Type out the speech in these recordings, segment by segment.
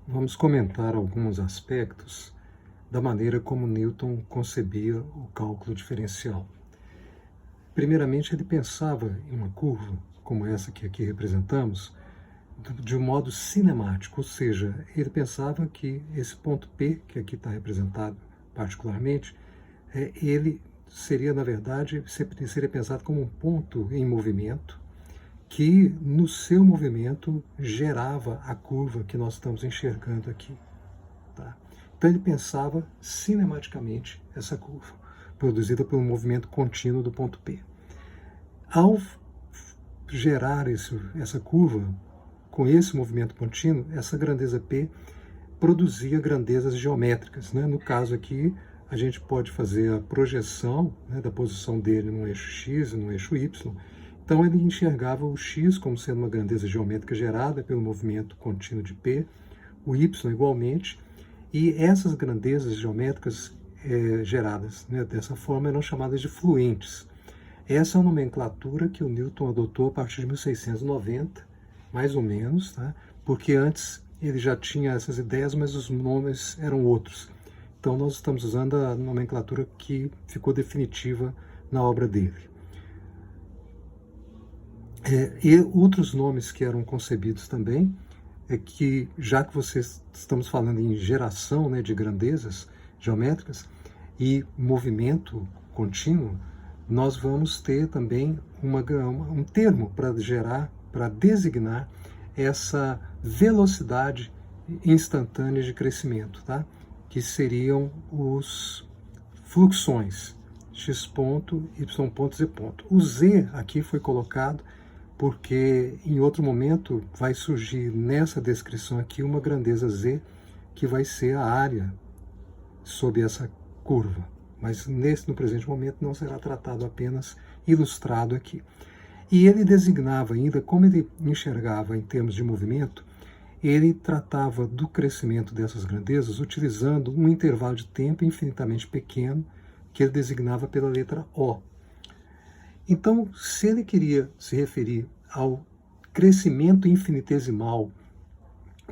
vamos comentar alguns aspectos da maneira como Newton concebia o cálculo diferencial. Primeiramente, ele pensava em uma curva, como essa que aqui representamos, de um modo cinemático, ou seja, ele pensava que esse ponto P, que aqui está representado particularmente, ele seria, na verdade, seria pensado como um ponto em movimento, que no seu movimento gerava a curva que nós estamos enxergando aqui. Tá? Então ele pensava cinematicamente essa curva, produzida por um movimento contínuo do ponto P. Ao gerar essa curva, com esse movimento contínuo, essa grandeza P produzia grandezas geométricas. Né? No caso aqui, a gente pode fazer a projeção, né, da posição dele no eixo X e no eixo Y. Então ele enxergava o X como sendo uma grandeza geométrica gerada pelo movimento contínuo de P, o Y igualmente, e essas grandezas geométricas geradas, né, dessa forma eram chamadas de fluentes. Essa é a nomenclatura que o Newton adotou a partir de 1690, mais ou menos, tá? Porque antes ele já tinha essas ideias, mas os nomes eram outros. Então nós estamos usando a nomenclatura que ficou definitiva na obra dele. E outros nomes que eram concebidos também, é que, já que estamos falando em geração, né, de grandezas geométricas e movimento contínuo, nós vamos ter também um termo para designar essa velocidade instantânea de crescimento, tá? Que seriam os fluxões, x ponto, y ponto, z ponto. O z aqui foi colocado porque em outro momento vai surgir nessa descrição aqui uma grandeza z, que vai ser a área sob essa curva. Mas no presente momento não será tratado, apenas ilustrado aqui. E ele designava ainda, como ele enxergava em termos de movimento, ele tratava do crescimento dessas grandezas utilizando um intervalo de tempo infinitamente pequeno, que ele designava pela letra O. Então, se ele queria se referir ao crescimento infinitesimal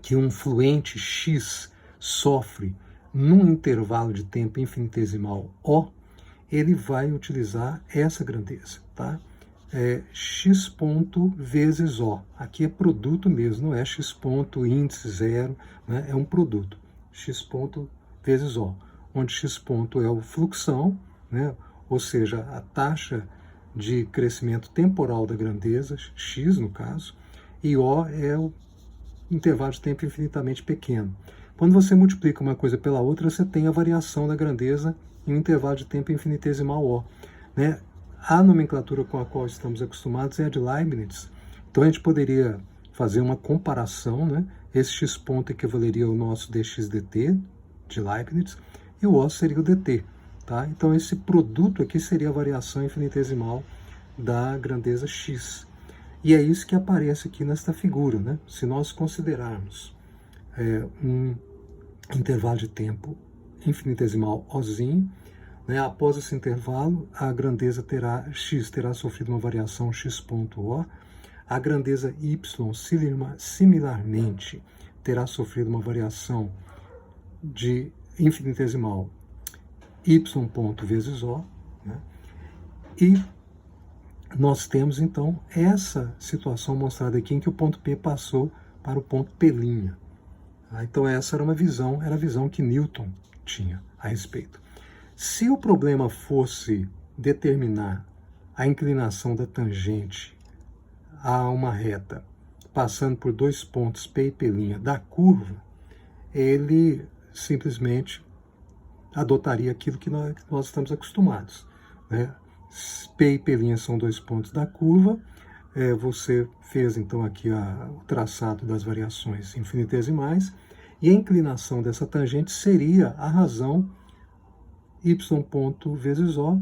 que um fluente X sofre num intervalo de tempo infinitesimal O, ele vai utilizar essa grandeza, tá? X ponto vezes O. Aqui é produto mesmo, não é X ponto índice zero, né? É um produto. X ponto vezes O, onde X ponto é o fluxão, né? Ou seja, a taxa de crescimento temporal da grandeza, x no caso, e O é o intervalo de tempo infinitamente pequeno. Quando você multiplica uma coisa pela outra, você tem a variação da grandeza em um intervalo de tempo infinitesimal O. Né? A nomenclatura com a qual estamos acostumados é a de Leibniz. Então a gente poderia fazer uma comparação, né? Esse x ponto equivaleria ao nosso dx dt de Leibniz, e o O seria o dt. Tá? Então esse produto aqui seria a variação infinitesimal da grandeza x. E é isso que aparece aqui nesta figura. Né? Se nós considerarmos um intervalo de tempo infinitesimal Ozinho, né? Após esse intervalo, a grandeza x terá sofrido uma variação x ponto O, a grandeza y similarmente terá sofrido uma variação de infinitesimal y ponto vezes O, né? E nós temos então essa situação mostrada aqui em que o ponto P passou para o ponto P'. Então essa era a visão que Newton tinha a respeito. Se o problema fosse determinar a inclinação da tangente a uma reta passando por dois pontos P e P' da curva, ele simplesmente adotaria aquilo que nós estamos acostumados. Né? P e P' são dois pontos da curva, você fez então aqui o traçado das variações infinitesimais, e a inclinação dessa tangente seria a razão y ponto vezes O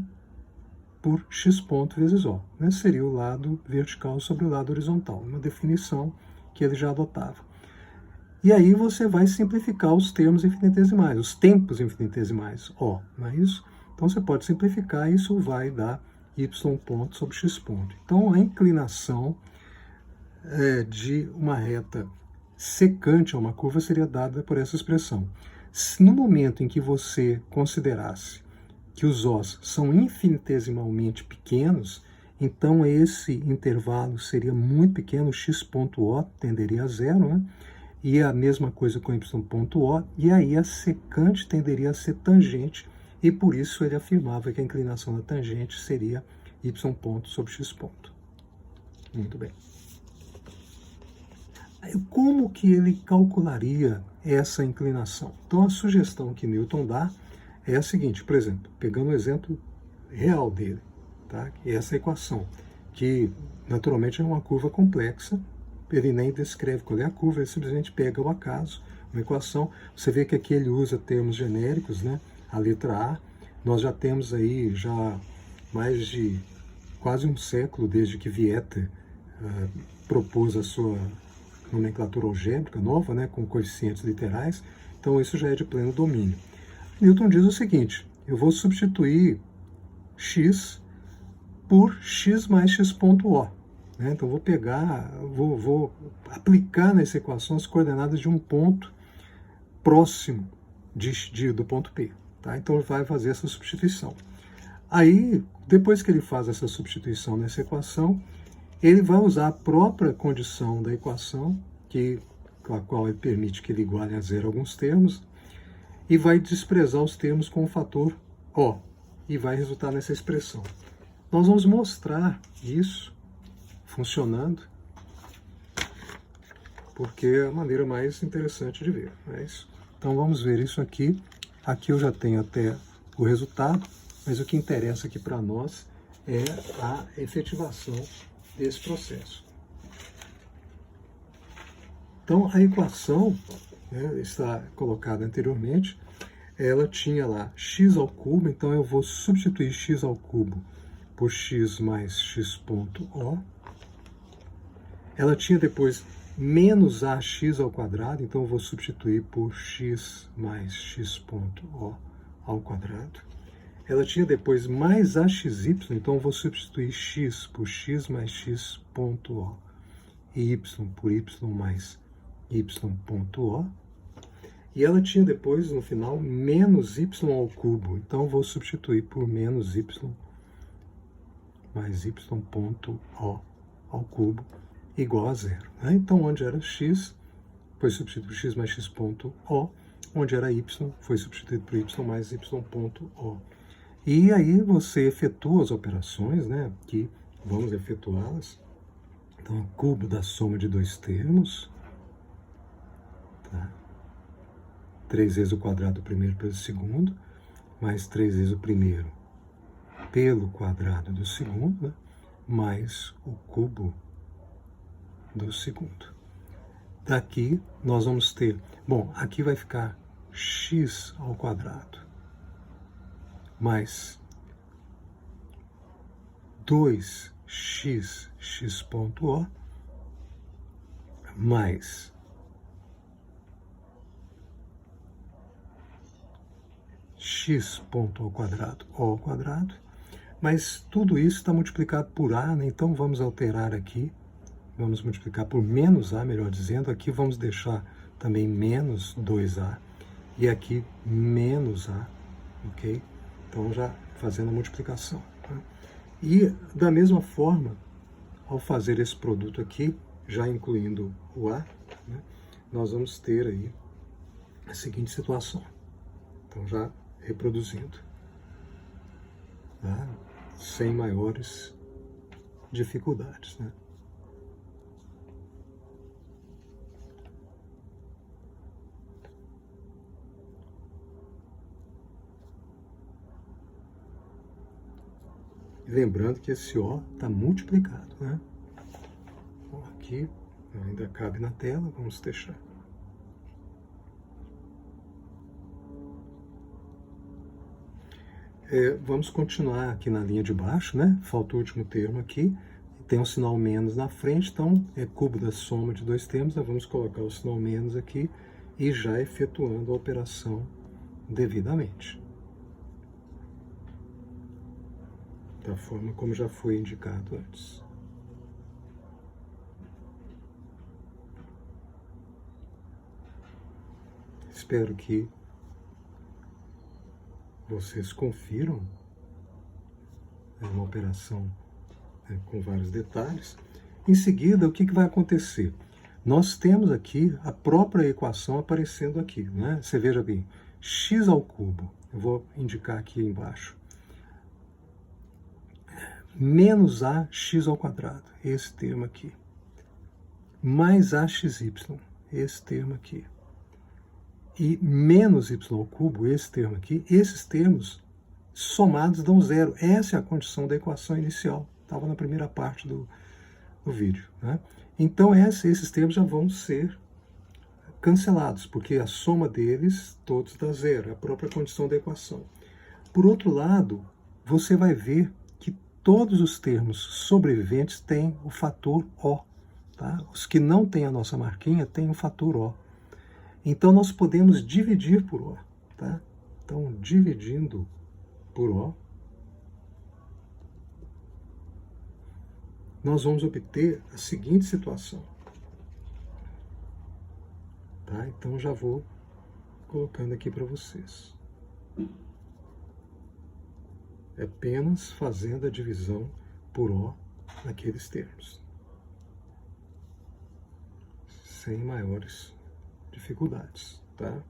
por x ponto vezes O. Né? Seria o lado vertical sobre o lado horizontal, uma definição que ele já adotava. E aí você vai simplificar os termos infinitesimais, os tempos infinitesimais, O, não é isso? Então você pode simplificar, isso vai dar y ponto sobre x ponto. Então a inclinação de uma reta secante a uma curva seria dada por essa expressão. Se no momento em que você considerasse que os Os são infinitesimalmente pequenos, então esse intervalo seria muito pequeno, x ponto O tenderia a zero, né? E a mesma coisa com y ponto O, e aí a secante tenderia a ser tangente, e por isso ele afirmava que a inclinação da tangente seria y ponto sobre x ponto. Muito bem. Como que ele calcularia essa inclinação? Então, a sugestão que Newton dá é a seguinte, por exemplo, pegando o exemplo real dele, tá? Essa equação, que naturalmente é uma curva complexa, ele nem descreve qual é a curva, ele simplesmente pega o acaso, uma equação. Você vê que aqui ele usa termos genéricos, né? A letra A, nós já temos aí já mais de quase um século desde que Vieta propôs a sua nomenclatura algébrica nova, né, com coeficientes literais, então isso já é de pleno domínio. Newton diz o seguinte, eu vou substituir x por x mais x ponto O. Né? Então vou pegar, vou aplicar nessa equação as coordenadas de um ponto próximo do ponto P. Tá? Então ele vai fazer essa substituição. Aí, depois que ele faz essa substituição nessa equação, ele vai usar a própria condição da equação, com a qual ele permite que ele iguale a zero alguns termos, e vai desprezar os termos com o fator O, e vai resultar nessa expressão. Nós vamos mostrar isso funcionando, porque é a maneira mais interessante de ver. É isso. Então vamos ver isso aqui. Aqui eu já tenho até o resultado, mas o que interessa aqui para nós é a efetivação desse processo. Então, a equação, né, está colocada anteriormente, ela tinha lá x ao cubo, então eu vou substituir x ao cubo por x mais x ponto O. Ela tinha depois menos ax ao quadrado, então eu vou substituir por x mais x ponto O ao quadrado. Ela tinha depois mais AXY, então eu vou substituir x por x mais x ponto O e y por y mais y ponto O. E ela tinha depois, no final, menos y ao cubo, então eu vou substituir por menos y mais y ponto O ao cubo igual a zero. Né? Então, onde era x, foi substituído por x mais x ponto O, onde era y, foi substituído por y mais y ponto O. E aí você efetua as operações, né? Aqui vamos efetuá-las. Então, cubo da soma de dois termos. Tá? 3 vezes o quadrado do primeiro pelo segundo, mais 3 vezes o primeiro pelo quadrado do segundo, né? Mais o cubo do segundo. Daqui nós vamos ter, bom, aqui vai ficar x ao quadrado mais 2x, x ponto O, mais x ponto ao quadrado, O ao quadrado, mas tudo isso está multiplicado por A, né? Então vamos alterar aqui, vamos multiplicar por menos A, melhor dizendo, aqui vamos deixar também menos 2A, e aqui menos A, ok? Então, já fazendo a multiplicação. Tá? E, da mesma forma, ao fazer esse produto aqui, já incluindo o A, né, nós vamos ter aí a seguinte situação. Então, já reproduzindo. Tá? Sem maiores dificuldades. Né? Lembrando que esse O está multiplicado, né? Bom, aqui ainda cabe na tela, vamos deixar. Vamos continuar aqui na linha de baixo, né? Falta o último termo aqui. Tem um sinal menos na frente, então é cubo da soma de dois termos. Nós vamos colocar o sinal menos aqui e já efetuando a operação devidamente. Da forma como já foi indicado antes. Espero que vocês confiram. É uma operação com vários detalhes. Em seguida, o que vai acontecer? Nós temos aqui a própria equação aparecendo aqui, né? Você veja bem, x ao cubo, eu vou indicar aqui embaixo, menos ax ao quadrado, esse termo aqui, mais axy, esse termo aqui, e menos y ao cubo, esse termo aqui, esses termos somados dão zero. Essa é a condição da equação inicial, estava na primeira parte do vídeo, né? Então esses termos já vão ser cancelados, porque a soma deles todos dá zero, é a própria condição da equação. Por outro lado, você vai ver que todos os termos sobreviventes têm o fator O. Tá? Os que não têm a nossa marquinha têm o fator O. Então nós podemos dividir por O. Tá? Então, dividindo por O, nós vamos obter a seguinte situação. Tá? Então já vou colocando aqui para vocês. É apenas fazendo a divisão por O naqueles termos, sem maiores dificuldades, tá?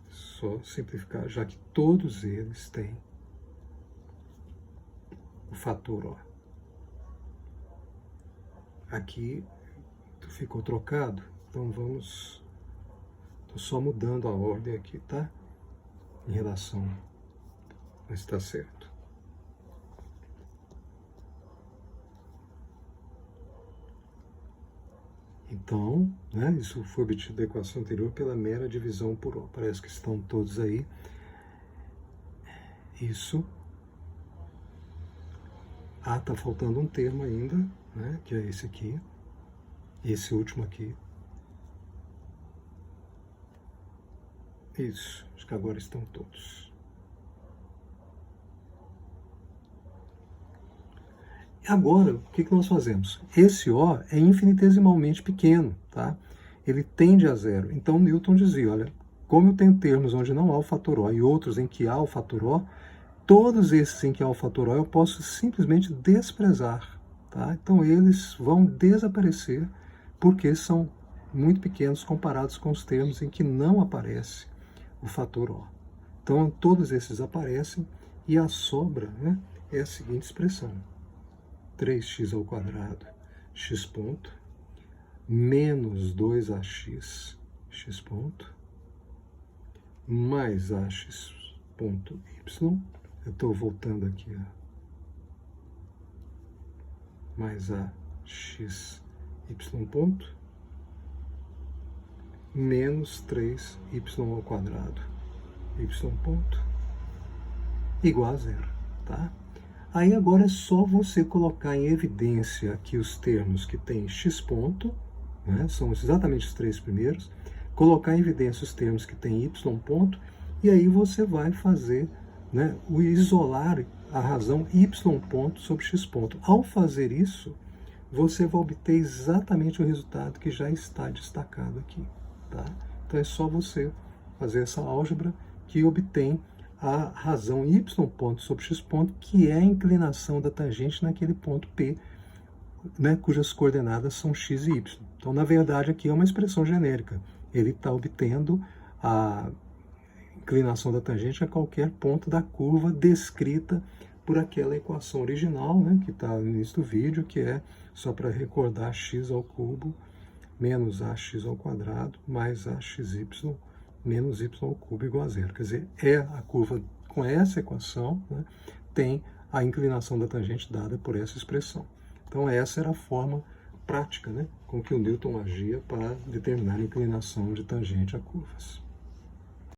Só simplificar, já que todos eles têm o fator O. Aqui ficou trocado, então vamos... Estou só mudando a ordem aqui, tá? Em relação... Mas está certo. Então, né, isso foi obtido da equação anterior pela mera divisão por O. Parece que estão todos aí. Isso. Ah, está faltando um termo ainda, né, que é esse aqui. Esse último aqui. Isso. Acho que agora estão todos. Agora, o que nós fazemos? Esse O é infinitesimalmente pequeno, tá? Ele tende a zero. Então, Newton dizia, olha, como eu tenho termos onde não há o fator O e outros em que há o fator O, todos esses em que há o fator O eu posso simplesmente desprezar, tá? Então, eles vão desaparecer porque são muito pequenos comparados com os termos em que não aparece o fator O. Então, todos esses aparecem e a sobra, né, é a seguinte expressão. 3x ao quadrado, x ponto, menos 2ax, x ponto, mais ax ponto y, eu estou voltando aqui, ó, mais ax y ponto, menos 3y ao quadrado, y ponto, igual a zero, tá? Aí agora é só você colocar em evidência aqui os termos que tem x ponto, né, são exatamente os três primeiros, colocar em evidência os termos que tem y ponto, e aí você vai fazer, né, o isolar a razão y ponto sobre x ponto. Ao fazer isso, você vai obter exatamente o resultado que já está destacado aqui. Tá? Então é só você fazer essa álgebra que obtém a razão y ponto sobre x ponto, que é a inclinação da tangente naquele ponto P, né, cujas coordenadas são x e y. Então, na verdade, aqui é uma expressão genérica. Ele está obtendo a inclinação da tangente a qualquer ponto da curva descrita por aquela equação original, né, que está no início do vídeo, que é, só para recordar, x ao cubo menos ax ao quadrado mais axy menos y ao cubo igual a zero. Quer dizer, é a curva com essa equação, né, tem a inclinação da tangente dada por essa expressão. Então essa era a forma prática, né, com que o Newton agia para determinar a inclinação de tangente a curvas.